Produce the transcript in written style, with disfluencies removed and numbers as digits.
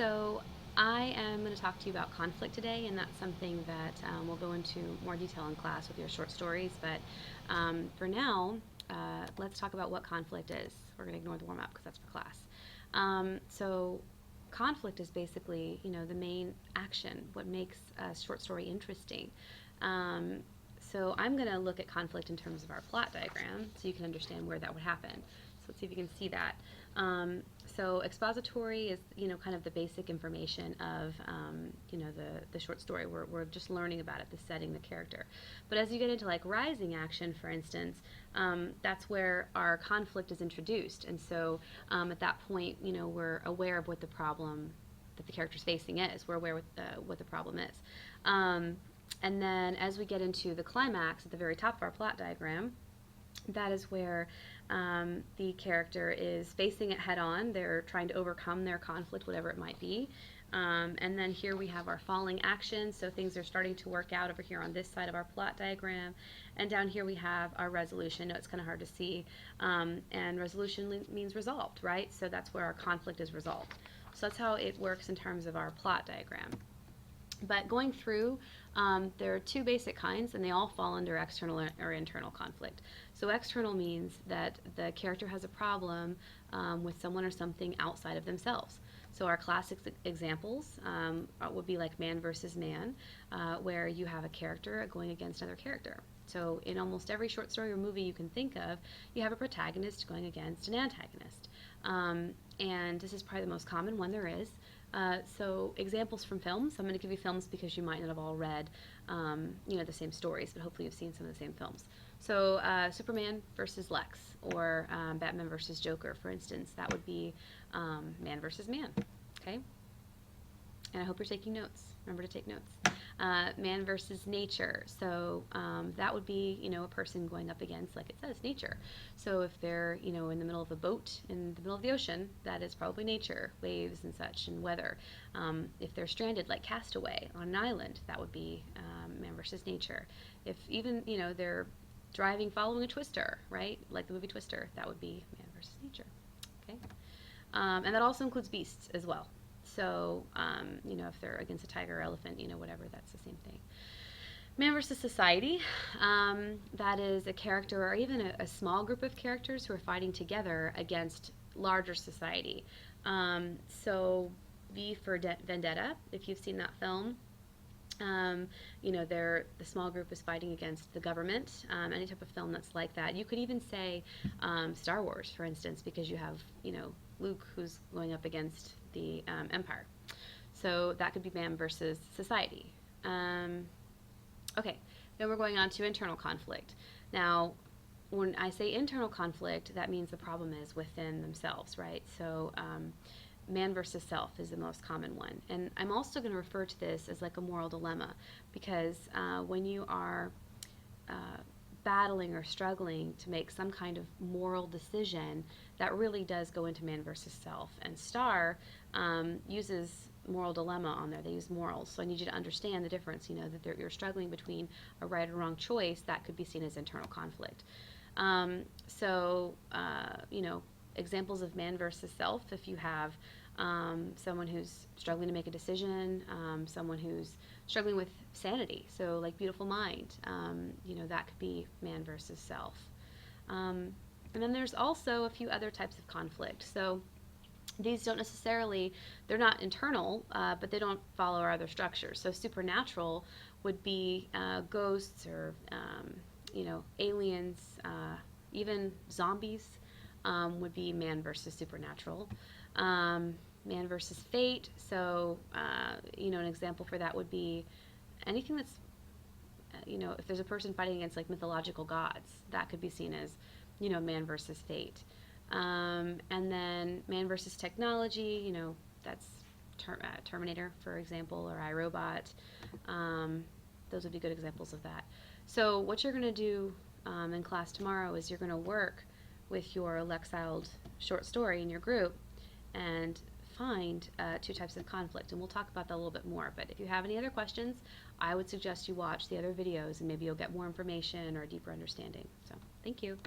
So I am going to talk to you about conflict today, and that's something that we'll go into more detail in class with your short stories. But for now, let's talk about what conflict is. We're going to ignore the warm up because that's for class. So conflict is basically, the main action, what makes a short story interesting. Um, so I'm going to look at conflict in terms of our plot diagram so you can understand where that would happen. So let's see if you can see that. So expository is, kind of the basic information of, the short story. We're just learning about it, the setting, the character. But as you get into like rising action, for instance, that's where our conflict is introduced. And so at that point, we're aware of what the problem that the character's facing is. We're aware what the problem is. And then as we get into the climax at the very top of our plot diagram, that is where the character is facing it head on. They're trying to overcome their conflict, whatever it might be. And then here we have our falling action, so things are starting to work out over here on this side of our plot diagram. And down here we have our resolution. No, it's kind of hard to see. And resolution means resolved, right? So that's where our conflict is resolved. So that's how it works in terms of our plot diagram. But going through, there are two basic kinds, and they all fall under external or internal conflict. So external means that the character has a problem with someone or something outside of themselves. So our classic examples would be like Man versus Man, where you have a character going against another character. So in almost every short story or movie you can think of, you have a protagonist going against an antagonist. And this is probably the most common one there is. So examples from films. I'm going to give you films because you might not have all read, the same stories, but hopefully you've seen some of the same films. So Superman versus Lex, or Batman versus Joker, for instance. That would be Man versus Man. Okay. And I hope you're taking notes. Remember to take notes. Man versus nature. So that would be, a person going up against, like it says, nature. So if they're, in the middle of a boat in the middle of the ocean, that is probably nature, waves and such, and weather. If they're stranded, like Castaway on an island, that would be man versus nature. If even, they're driving following a twister, right, like the movie Twister, that would be man versus nature. Okay. And that also includes beasts as well. So, if they're against a tiger or elephant, whatever, that's the same thing. Man versus society, that is a character or even a small group of characters who are fighting together against larger society. So V for Vendetta, if you've seen that film. The small group is fighting against the government. Any type of film that's like that. You could even say Star Wars, for instance, because you have, Luke who's going up against the Empire. So that could be man versus society. Okay, then we're going on to internal conflict. Now, when I say internal conflict, that means the problem is within themselves, right? So man versus self is the most common one. And I'm also going to refer to this as like a moral dilemma, because when you are battling or struggling to make some kind of moral decision, that really does go into man versus self. And Star uses moral dilemma on there. They use morals. So I need you to understand the difference, that you're struggling between a right or wrong choice. That could be seen as internal conflict. Examples of man versus self, if you have someone who's struggling to make a decision, someone who's struggling with sanity, so like Beautiful Mind, that could be man versus self. And then there's also a few other types of conflict. So these don't necessarily, they're not internal, but they don't follow our other structures. So supernatural would be ghosts or, aliens, even zombies would be man versus supernatural. Man versus fate. So, an example for that would be anything that's, if there's a person fighting against like mythological gods, that could be seen as, man versus fate. And then man versus technology, that's Terminator, for example, or iRobot. Those would be good examples of that. So what you're going to do in class tomorrow is you're going to work with your Lexiled short story in your group and find two types of conflict, and we'll talk about that a little bit more. But if you have any other questions, I would suggest you watch the other videos and maybe you'll get more information or a deeper understanding. So thank you.